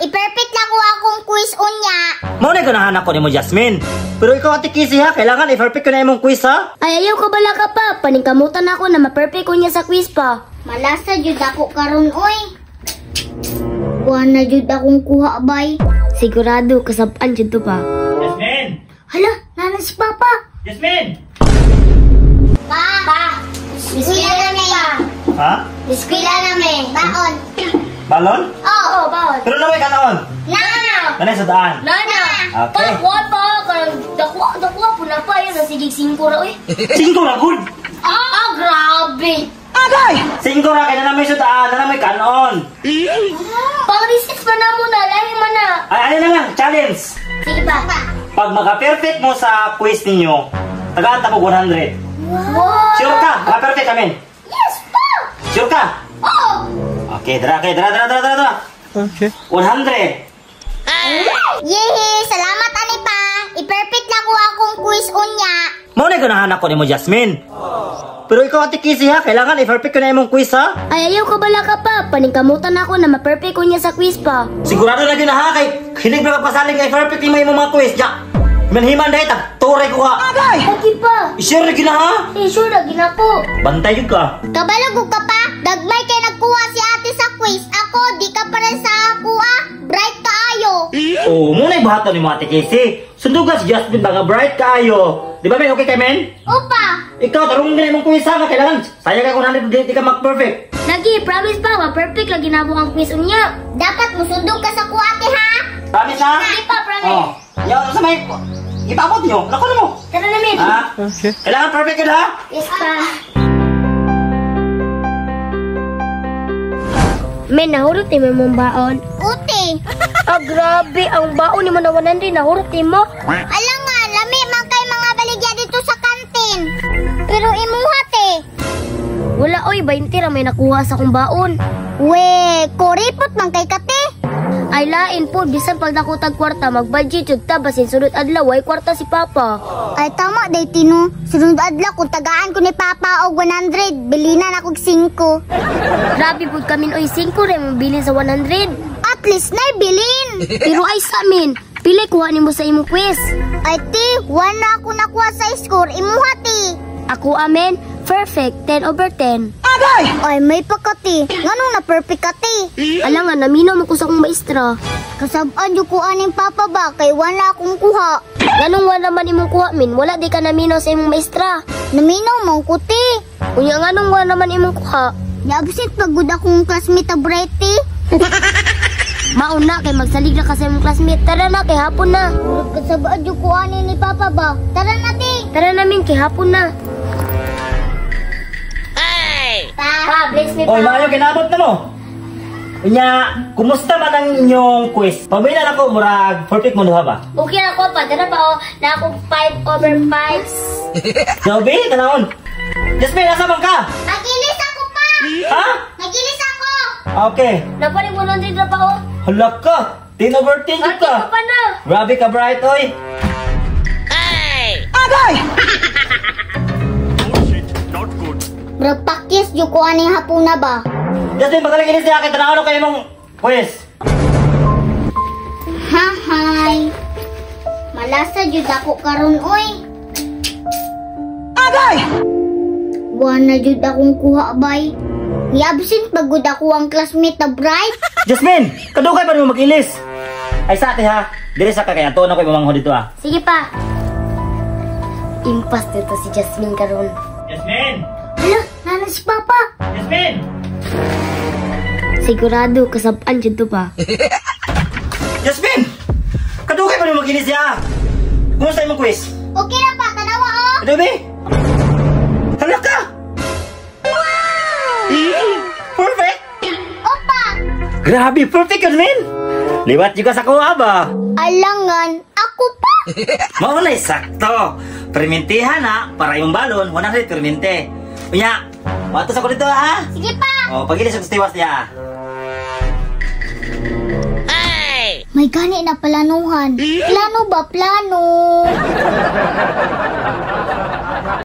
i-perfect lang ko akong quiz unya. Mao na ganahan ako nimo Jasmine. Pero ikaw Ate Kissy ha, kailangan i-perfect ko na imong quiz ha. Ay, ayaw ka bala ka pa. Paningkamutan ako na ma-perfect ko niya sa quiz pa. Malasa jud ako karon oy. Buwan na jud akong kuha bay. Sigurado, kasabaan jud to pa. Jasmine! Hala, nanan si Papa. Jasmine! Pa! Biskwila na may. Ha? Biskwila na may. Baon. Balon? Oo, baon. Pero na may kanaon. Nana! Nanay sa daan. Nana! Okay. Dakwa po na pa yun. Nasigig 5 ra, uy. 5 ra good. Grabe! Agay! 5 ra kay na may sa daan, na may kanon. Pang-research pa na muna. Lahi man na. Ay, ano na lang, challenge. Sige pa. Pag maka-perfect mo sa quiz ninyo, tagaan ta mo 100. Wow! Sure ka? Maka-perfect kami. Yes pa! Sure ka? Oo! Okay, dra. Okay. 100. Yehey! Salamat ani pa. I-perfect lang ko akong quiz unya. Mao na ganahan ako nimo Jasmine. Pero ikaw Ate Kissy ha, kailangan i-perfect ko na imong quiz ha. Ay, ayaw ka bala ka pa. Paningkamutan ako na ma-perfect ko niya sa quiz pa. Sigurado na yun ha, kay hilig na kapasaling kay perfect mo imong mga quiz. Ya, himan-himan dahil, turay ko ka. Agay! Okay pa. I-share na gina ha. Eh, sure na, ginako. Bantay yun ka. Kabalog ka pa. Dagmay kay nagkuha si ate sa quiz. Ako, di ka pa rin sa kuha. Bright kaayo. Oo, muna ibahato ni Ate Kissy. Sundugas Jasmine baga bright kaayo. Di ba men, okay kay men? Opa! Ikaw, tarong din imong quiz ha, kailangan. Sayang ka kung di ka mag-perfect. Lagi, promise pa. Ma-perfect lagi na ang quiz unya. Dapat musundog ka sa kuha ate ha. Promise ha? Sige pa, promise. Oh. Yo, sa may, ipabot nyo. Lako na mo. Tara namin. Ha? Okay. Kailangan perfect yun ha? Yes pa. Men, nahurot ni mo mong baon. Uti. Grabe. Ang baon ni mo na 100. Nahurot ni mo. Alam nga, lami man kay mga baligya dito sa kantin. Pero imuhat eh. Wala, oy. 20 ra may nakuha sa kong baon. We, koripot man kay kate. Ay, lain po. Bisan pag nakutag kwarta, mag-budget yun ta. Basin sunod adlaw, ay kwarta si Papa. Ay, tama, day tino. Sunod adlaw, kung tagaan ko ni Papa og 100, bilinan ako 5. Grabe po kami, oy. 5 rin mong bilin sa 100. At least na bilin. Pero ay sa amin, pili kuha ni mo sa imong quiz. Ay, ti, 1 na ako nakuha sa score. Imuhati. Ako, amen, perfect, 10/10. Ay, may pakati. Nganong na perfect kati? Alam nga, naminaw mo ko sa akong maestra. Kasabaan yung kuha ng Papa ba? Kay 1 na akong kuha. Ganong wala naman imong kuha, min. Wala di ka naminaw sa imong maestra. Naminaw mong kuti. Kunya ganong wala naman imong kuha. Ni-absent pagod akong classmate na Brighty. Mauna kay magsalig na kasi imong classmate. Tara na, kay hapon na. Kasabaan yung kuha ni Papa ba? Tara na, ti. Tara namin, kay hapon na. Pa, bless me Oy, pa. maayo kinabot na mo. Unya, kumusta man ang inyong quiz? Pabilin ako, murag, perfect mo duha ba? Okay na ko pa. Tara pa, oh. Na akong 5/5. Gabi, tanawon. Jasmine, nasa man ka? Nagilis ako pa. Ha? Nagilis ako. Okay. Napali 100 na pa, oh. Hala ka. 10/10 Bakit ka. ka pa na? Grabe ka, Bright, oy. Bro, pakis yung kuha ni hapuna ba? Jasmine, magaling inis niya. Tanawon kayo mong quiz. Hi. Malasa jud ako karon oy. Buwan na jud akong kuha bay. Ni-absent pagod ako ang classmate na Bright. Jasmine, kadugay pa mo mag-ilis. Ay sa ate ha. Dili sa kakaya. Tuon ako yung mamangho dito ha. Sige pa. Impas dito si Jasmine karon. Jasmine! Hala, nanan si Papa. Jasmine! Sigurado, kasabaan dyan to pa. Jasmine! Kadugay pa mo mag-ilis niya. Kumusta yung quiz? Okay na pa, tanawa oh. Adobe? Hala ka! Perfect! Opa. Grabe, perfect yun, Min! Liwat juga sa kuha ba? Alangan, ako pa. Maunay, sakto. Permintihan ha, para yung balon, 100 permente. Unya, matos ako dito ha. Sige pa. O, pagilis yung tiwas niya. May gani na planuhan. Plano ba? Plano.